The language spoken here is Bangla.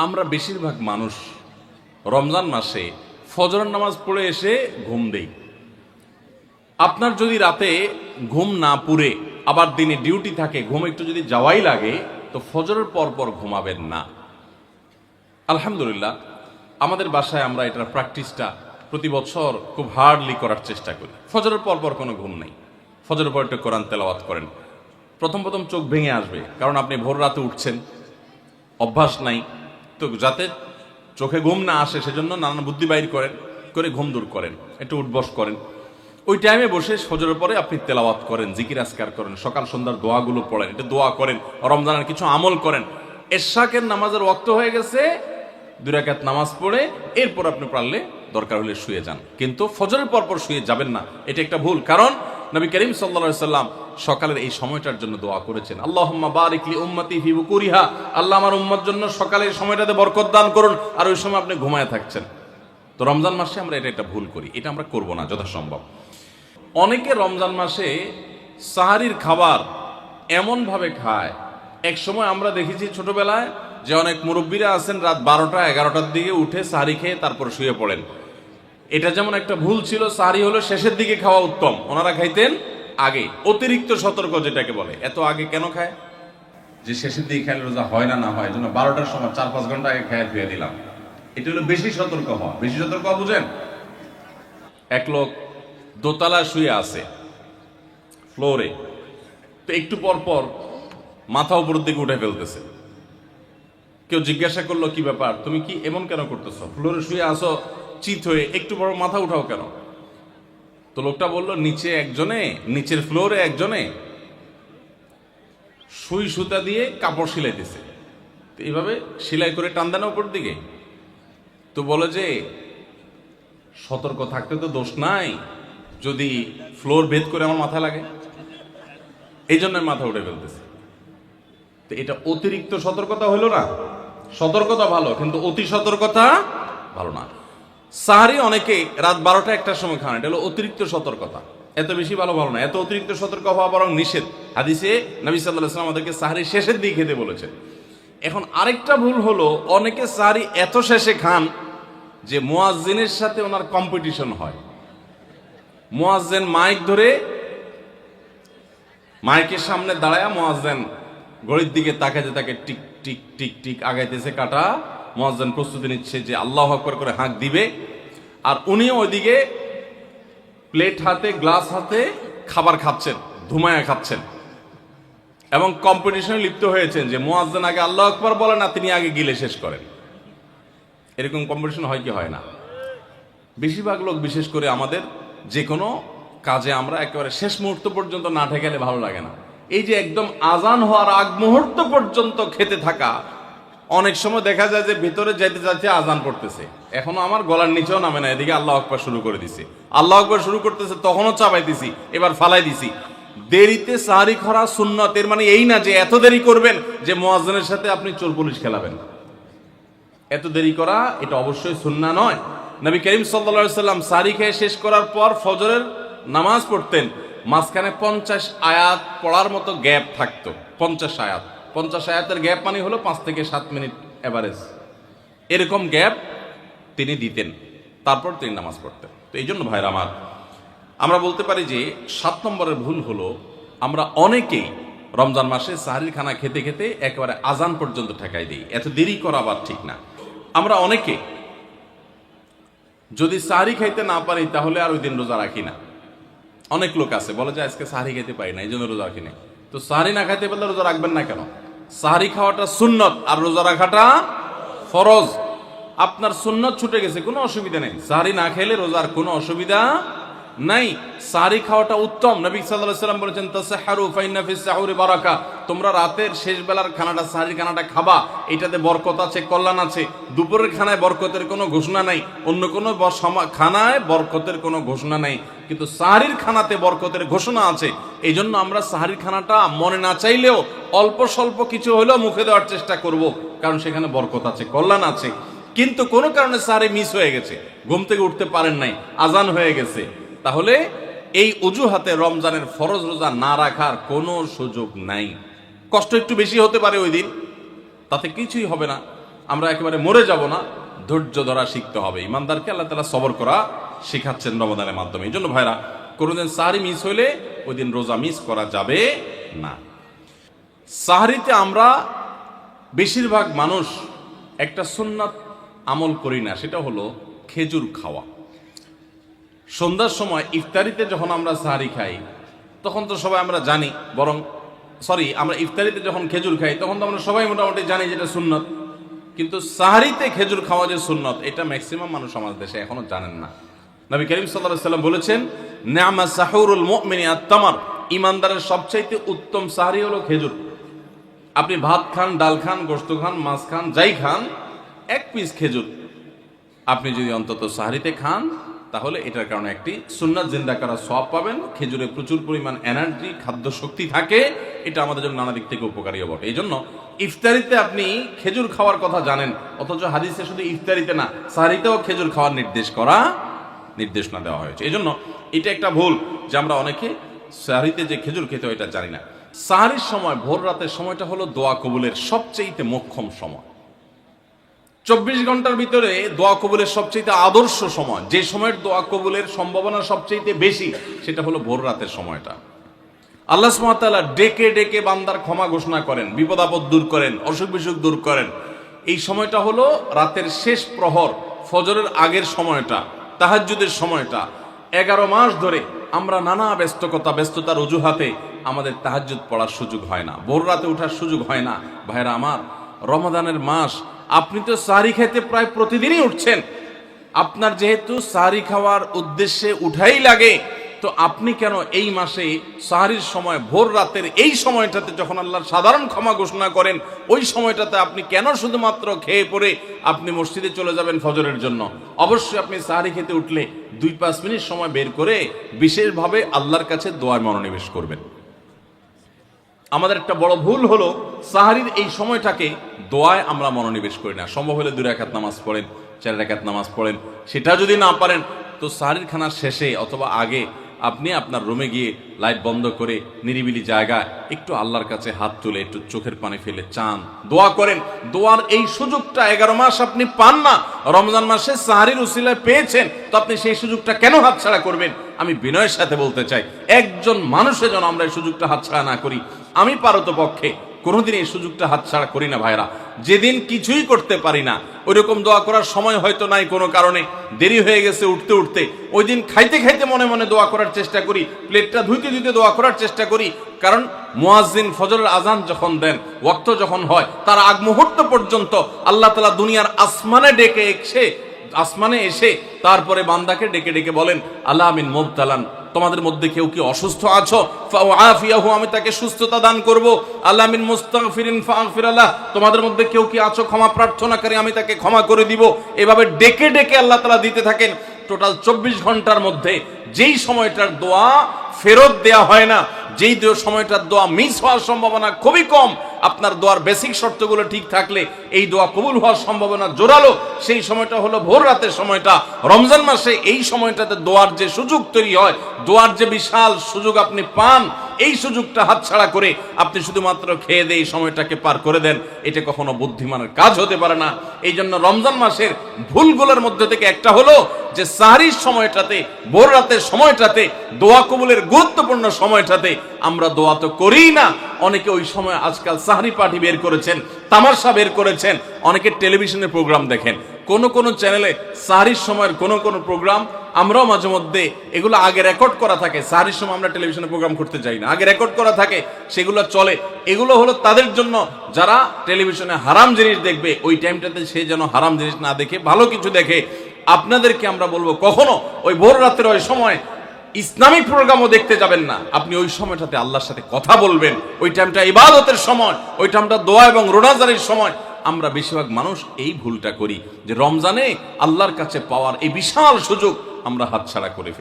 আমরা বেশিরভাগ মানুষ রমজান মাসে ফজরের নামাজ পড়ে এসে ঘুম দেই। আপনার যদি রাতে ঘুম না পুরে আবার দিনে ডিউটি থাকে, ঘুম একটু যদি যাওয়াই লাগে, তো ফজরের পর পর ঘুমাবেন না। আলহামদুলিল্লাহ, আমাদের বাসায় আমরা এটার প্র্যাকটিসটা প্রতি বছর খুব হার্ডলি করার চেষ্টা করি। ফজরের পর পর কোনো ঘুম নেই, ফজরের পর একটু কোরআন তেলাওয়াত করেন। প্রথম প্রথম চোখ ভেঙে আসবে, কারণ আপনি ভোর রাতে উঠছেন, অভ্যাস নাই, তো যাতে চোখে ঘুম না আসে সেজন্য নানান বুদ্ধি বাইর করেন, করে ঘুম দূর করেন, একটু উঠবস করেন। ওই টাইমে বসে ফজরের পরে আপনি তেলাওয়াত করেন, জিকির আজকার করেন, সকাল সন্ধ্যার দোয়াগুলো পড়েন, এটা দোয়া করেন, রমজানের কিছু আমল করেন। এশাকের নামাজের ওয়াক্ত হয়ে গেছে, 2 রাকাত নামাজ পড়ে এরপর আপনি পারলে দরকার হলে শুয়ে যান, কিন্তু ফজরের পর পর শুয়ে যাবেন না। এটা একটা ভুল, কারণ নবী করিম সাল্লাল্লাহু আলাইহি সাল্লাম সকালের এই সময়টার জন্য দোয়া করেছেন, আল্লাহুম্মা বারিক লি উম্মতি ফি বুকুরিহা, আল্লাহ আমার উম্মত জন্য সকালের সময়টাতে বরকত দান করুন। আর ওই সময় আপনি ঘুমায় থাকছেন। তো রমজান মাসে আমরা এটা ভুল করি, এটা আমরা করব না যথাসম্ভব। অনেকে রমজান মাসে সাহারির খাবার এমন ভাবে খায়, এক সময় আমরা দেখেছি ছোটবেলায় যে অনেক মুরব্বীরা আছেন রাত 12টা 11টার দিকে উঠে সাহারি খেয়ে তারপর শুয়ে পড়েন। এটা যেমন একটা ভুল ছিল, সাহারি হলো শেষের দিকে খাওয়া উত্তম, ওনারা খাইতেন আগে। অতিরিক্ত সতর্ক যেটাকে বলে, এত আগে কেন খায়? যে শেষের দিকে খাইলে রোজা হয় না হয়, এই জন্য 12টার সময় 4-5 ঘন্টা আগে খেয়ে ধুয়ে দিলাম। এটা হলো বেশি সতর্ক হওয়া। বেশি সতর্ক হওয়া বুঝেন? এক লোক দোতলা শুয়ে আছে ফ্লোরে, তো একটু পর পর মাথা উপরের দিকে উঠে ফেলতেছে। কেউ জিজ্ঞাসা করলো, কি ব্যাপার, তুমি কি এমন কেন করতেছো? ফ্লোরে শুয়ে আসো চিত হয়ে, একটু বড় মাথা উঠাও কেন? তো লোকটা বললো, নিচের ফ্লোরে একজনে সুই সুতা দিয়ে কাপড় সিলাইতেছে, তো এইভাবে সেলাই করে টান দেন উপর দিকে। তো বলে যে সতর্ক থাকতে তো দোষ নাই, যদি ফ্লোর ভেদ করে আমার মাথা লাগে, এই জন্য মাথা উঠে ফেলতেছে। তো এটা অতিরিক্ত সতর্কতা হলো না? সতর্কতা ভালো, কিন্তু অতি সতর্কতা ভালো না। সাহারি অনেকে রাত 12টা 1টার সময় খান, এটা হলো অতিরিক্ত সতর্কতা। এত বেশি ভালো না, এত অতিরিক্ত সতর্ক হওয়া বরং নিষেধ। হাদিসে নবী সাল্লাল্লাহু আলাইহি ওয়াসাল্লাম আমাদেরকে সাহারি শেষের দিকে খেতে বলেছেন। এখন আরেকটা ভুল হলো, অনেকে সাহারি এত শেষে খান যে মুয়াজ্জিনের সাথে ওনার কম্পিটিশন হয়। মুয়াজ্জিন মাইক ধরে, মাইকের সামনে দাঁড়ায় মুয়াজ্জিন ঘড়ির দিকে তাকাতে তাকে টিক টিক টিক টিক আগাইতেছে কাটা। মুয়াজ্জিন প্রস্তুতি নিচ্ছে যে আল্লাহু আকবার করে হাঁক দিবে, আর উনিও ওইদিকে প্লেট হাতে গ্লাস হাতে খাবার খাচ্ছেন, ধুমায়া খাচ্ছেন, এবং কম্পিটিশনে লিপ্ত হয়েছেন যে মুয়াজ্জিন আগে আল্লাহু আকবার বলেন না তিনি আগে গিলে শেষ করেন। এরকম কম্পিটিশন হয় কি হয় না? বেশিরভাগ লোক, বিশেষ করে আমাদের যে কোনো কাজে আমরা একেবারে শেষ মুহূর্ত পর্যন্ত না ঠেকালে ভালো লাগে না। এই যে একদম আজান হওয়ার আগ মুহূর্ত পর্যন্ত খেতে থাকা, অনেক সময় দেখা যায় যে ভিতরে যাইতে যাচ্ছে আজান পড়তেছে, এখনো আমার গলার নিচেও নামে না, এদিকে আল্লাহু আকবার শুরু করে দিছি, আল্লাহু আকবার শুরু করতেছে, তখনও চাপাই দিছি, এবার ফালাই দিছি। দেরিতে সাহারি খাওয়া সুন্নত, এর মানে এই না যে এত দেরি করবেন যে মুয়াজ্জিনের সাথে আপনি চোর পুলিশ খেলাবেন। এত দেরি করা এটা অবশ্যই সুন্নাহ নয়। নবী করিম সাল্লাল্লাহু আলাইহি ওয়াসাল্লাম সাহারি খেয়ে শেষ করার পর ফজরের নামাজ পড়তেন, মাঝখানে 50 আয়াত পড়ার মতো গ্যাপ থাকতো। 50 আয়াতের গ্যাপ মানে হলো 5 থেকে 7 মিনিট এভারেজ, এরকম গ্যাপ তিনি দিতেন, তারপর তিনি নামাজ পড়তেন। তো এই জন্য ভাইরা আমার, আমরা বলতে পারি যে 7 নম্বরের ভুল হলো, আমরা অনেকেই রমজান মাসে সাহারির খানা খেতে খেতে একেবারে আজান পর্যন্ত ঠেকাই দিই। এত দেরি করা আবার ঠিক না। আমরা অনেকে যদি সাহারি খাইতে না পারি তাহলে আর ওই দিন রোজা রাখি না। অনেক লোক আছে বলে যে আজকে সাহারি খেতে পারি না, এই জন্য রোজা রাখি না। তো সাহারি না খাইতে পারলে রোজা রাখবেন না কেন? সাহারি খাওয়াটা সুন্নত আর রোজা রাখাটা ফরজ। আপনার সুন্নত ছুটে গেছে, কোনো অসুবিধা নেই, সাহারি না খেলে রোজার কোনো অসুবিধা নাই। সাহারি খাওয়াটা উত্তম। নবী সাল্লাল্লাহু আলাইহি ওয়াসাল্লাম বলেছেন, তাসাহহারু ফাইন্না ফিস সাহুরি বারাকা, তোমরা রাতের শেষ বেলার খানাটা, সাহারির খানাটা খাবা, এটাতে বরকত আছে, কল্যাণ আছে। দুপুরের খানায় বরকতের কোনো ঘোষণা নাই, অন্য কোনো খানায় বরকতের কোনো ঘোষণা নাই, কিন্তু সাহারির খানাতে বরকতের ঘোষণা আছে। এই জন্য আমরা সাহারির খানাটা মনে না চাইলেও অল্প স্বল্প কিছু হলেও মুখে দেওয়ার চেষ্টা করব, কারণ সেখানে বরকত আছে, কল্যাণ আছে। কিন্তু কোনো কারণে সাহারি মিস হয়ে গেছে, ঘুম থেকে উঠতে পারেন নাই, আজান হয়ে গেছে, তাহলে এই অজুহাতে রমজানের ফরজ রোজা না রাখার কোনো সুযোগ নাই। কষ্ট একটু বেশি হতে পারে ওই দিন, তাতে কিছুই হবে না। আমরা একেবারে মরে যাব না, ধৈর্য ধরা শিখতে হবে। ইমানদারকে আল্লাহ তাআলা সবর করা শেখাচ্ছেন রমাদানের মাধ্যমে। এই জন্য ভাইরা, কোনোদিন সাহরি মিস হইলে ওই দিন রোজা মিস করা যাবে না। সাহরিতে আমরা বেশিরভাগ মানুষ একটা সুন্নাত আমল করি না, সেটা হলো খেজুর খাওয়া। সন্ধ্যার সময় ইফতারিতে যখন আমরা সাহরি খাই তখন তো সবাই আমরা জানি, আমরা ইফতারিতে যখন খেজুর খাই তখন তো আমরা সবাই মোটামুটি জানি যেটা সুন্নত। কিন্তু সাহরিতে খেজুর খাওয়া যে সুন্নত, এটা ম্যাক্সিমাম মানুষ আমাদের দেশে এখনো জানেন না। নবী করিম সাল্লাল্লাহু আলাইহি ওয়াসাল্লাম বলেছেন, নি'মা সাহুরুল মুমিনি আত-তামার, ইমানদারের সবচাইতে উত্তম সাহরি হলো খেজুর। আপনি ভাত খান, ডাল খান, গোশত খান, মাছ খান, যাই খান, এক পিস খেজুর আপনি যদি অন্তত সাহরিতে খান, তাহলে এটার কারণে একটি সুন্নাত জিন্দা করার সওয়াব পাবেন। খেজুরে প্রচুর পরিমাণ এনার্জি, খাদ্য শক্তি থাকে, এটা আমাদের জন্য নানা দিক থেকে উপকারীও বটে। এই জন্য ইফতারিতে আপনি খেজুর খাওয়ার কথা জানেন, অথচ হাদিসে শুধু ইফতারিতে না, সাহরিতেও খেজুর খাওয়ার নির্দেশনা দেওয়া হয়েছে। এই জন্য এটা একটা ভুল যে আমরা অনেকে সাহরিতে যে খেজুর খেতে হয় এটা জানি না। সাহরির সময়, ভোর রাতের সময়টা হলো দোয়া কবুলের সবচেয়ে মোক্ষম সময়। 24 ঘন্টার ভিতরে দোয়া কবুলের সবচেয়ে আদর্শ সময়, যে সময়ের দোয়া কবুলের সম্ভাবনা সবচেয়ে বেশি, সেটা হলো ভোর রাতের সময়টা। আল্লাহ সুবহানাহু ওয়া তাআলা ডেকে ডেকে বান্দার ক্ষমা ঘোষণা করেন, বিপদ আপদ দূর করেন, অসুখ বিসুখ দূর করেন। এই সময়টা হলো রাতের শেষ প্রহর, ফজরের আগের সময়টা, তাহাজ্জুদের সময়টা। 11 মাস ধরে আমরা নানা ব্যস্ততার অজুহাতে আমাদের তাহাজ্জুদ পড়ার সুযোগ হয় না, ভোর রাতে ওঠার সুযোগ হয় না। ভাইরা আমার, রমাদানের মাস, আপনি তো সাহরি খাইতে প্রায় প্রতিদিনই উঠছেন। আপনার যেহেতু সাহরি খাওয়ার উদ্দেশ্যে উঠাই লাগে, তো আপনি কেন এই মাসে সাহরির সময়, ভোর রাতের এই সময়টাতে যখন আল্লাহর সাধারণ ক্ষমা ঘোষণা করেন, ওই সময়টাতে আপনি কেন শুধুমাত্র খেয়ে পরে আপনি মসজিদে চলে যাবেন ফজরের জন্য? অবশ্যই আপনি সাহরি খেতে উঠলে 2-5 মিনিট সময় বের করে বিশেষভাবে আল্লাহর কাছে দোয়ায় মনোনিবেশ করবেন। আমাদের একটা বড় ভুল হলো সাহরির এই সময়টাকে দোয়ায় আমরা মনোনিবেশ করি না। সম্ভব হলে 2 রাকাত নামাজ পড়েন, 4 রাকাত নামাজ পড়েন। সেটা যদি না পারেন, তো সাহরির খানার শেষে অথবা আগে আপনি আপনার রুমে গিয়ে লাইট বন্ধ করে নিরিবিলি জায়গায় একটু আল্লাহর কাছে হাত তুলে একটু চোখের পানি ফেলে চান, দোয়া করেন। দোয়ার এই সুযোগটা 11 মাস আপনি পান না, রমজান মাসে সাহরির উসিলায় পেয়েছেন, তো আপনি সেই সুযোগটা কেন হাতছাড়া করবেন? আমি বিনয়ের সাথে বলতে চাই, একজন মানুষের জন্য আমরা এই সুযোগটা হাতছাড়া না করি। আমি পারতপক্ষে কোনোদিন এই সুযোগটা হাতছাড়া করি না ভাইরা। যেদিন কিছুই করতে পারি না, ওইরকম দোয়া করার সময় হয়তো নাই, কোনো কারণে দেরি হয়ে গেছে উঠতে, ওই দিন খাইতে খাইতে মনে মনে দোয়া করার চেষ্টা করি, প্লেটটা ধুইতে দোয়া করার চেষ্টা করি। কারণ মুয়াজ্জিন ফজরের আজান যখন দেন, ওয়াক্ত যখন হয়, তার আগ মুহূর্ত পর্যন্ত আল্লাহ তাআলা দুনিয়ার আসমানে এসে তারপরে বান্দাকে ডেকে ডেকে বলেন, আলা মিন মুবতালান, তোমাদের মধ্যে কেউ কি অসুস্থ আছো, ফাআফিয়াহু, আমি তাকে সুস্থতা দান করব। আলা মিন মুস্তাগফিরিন ফাগফির লাহ, তোমাদের মধ্যে কেউ কি আছো ক্ষমা প্রার্থনাকারী, আমি তাকে ক্ষমা করে দিব। এভাবে ডেকে ডেকে আল্লাহ তাআলা দিতে থাকেন। টোটাল 24 ঘন্টার মধ্যে যেই সময়টার দোয়া ফেরত দেয়া হয় না, যেই সময়টার দোয়া মিস হওয়ার সম্ভাবনা খুবই কম, আপনার দোয়ার বেসিক শর্তগুলো ঠিক থাকলে এই দোয়া কবুল হওয়ার সম্ভাবনা জোরালো, সেই সময়টা হলো ভোর রাতের সময়টা। রমজান মাসে এই সময়টাতে দোয়ার যে সুযোগ তৈরি হয়, দোয়ার যে বিশাল সুযোগ আপনি পান, এই সুযোগটা হাতছাড়া করে আপনি শুধুমাত্র খেয়ে দিয়ে এই সময়টাকে পার করে দেন, এটা কখনো বুদ্ধিমানের কাজ হতে পারে না। এই জন্য রমজান মাসের ভুলগুলোর মধ্যে থেকে একটা হলো যে সাহরির সময়টাতে, ভোর রাতের সময়টাতে, দোয়া কবুলের গুরুত্বপূর্ণ সময়টাতে আমরা দোয়া তো করি না। অনেকে ওই সময় আজকাল সাহরি পার্টি বের করেছেন, তামাশা বের করেছেন, অনেকে টেলিভিশনে প্রোগ্রাম দেখেন। কোন চ্যানেলে সাহরির সময়ের কোন প্রোগ্রাম আমরাও মাঝে মধ্যে, এগুলো আগে রেকর্ড করা থাকে। সাহরির সময় আমরা টেলিভিশনে প্রোগ্রাম করতে যাই না, আগে রেকর্ড করা থাকে, সেগুলো চলে। এগুলো হলো তাদের জন্য যারা টেলিভিশনে হারাম জিনিস দেখবে, ওই টাইমটাতে সে যেন হারাম জিনিস না দেখে ভালো কিছু দেখে। আপনাদেরকে আমরা বলবো, কখনো ওই ভোর রাতের ওই সময় ইসলামিক প্রোগ্রামও দেখতে যাবেন না। আপনি ওই সময়টাতে আল্লাহর সাথে কথা বলবেন, ওই টাইমটা ইবাদতের সময়, ওই টাইমটা দোয়া এবং রোজাদারির সময়। আমরা বেশিরভাগ মানুষ এই ভুলটা করি যে রমজানে আল্লাহর কাছে পাওয়ার এই বিশাল সুযোগ আমরা হাতছাড়া করে ফেলি।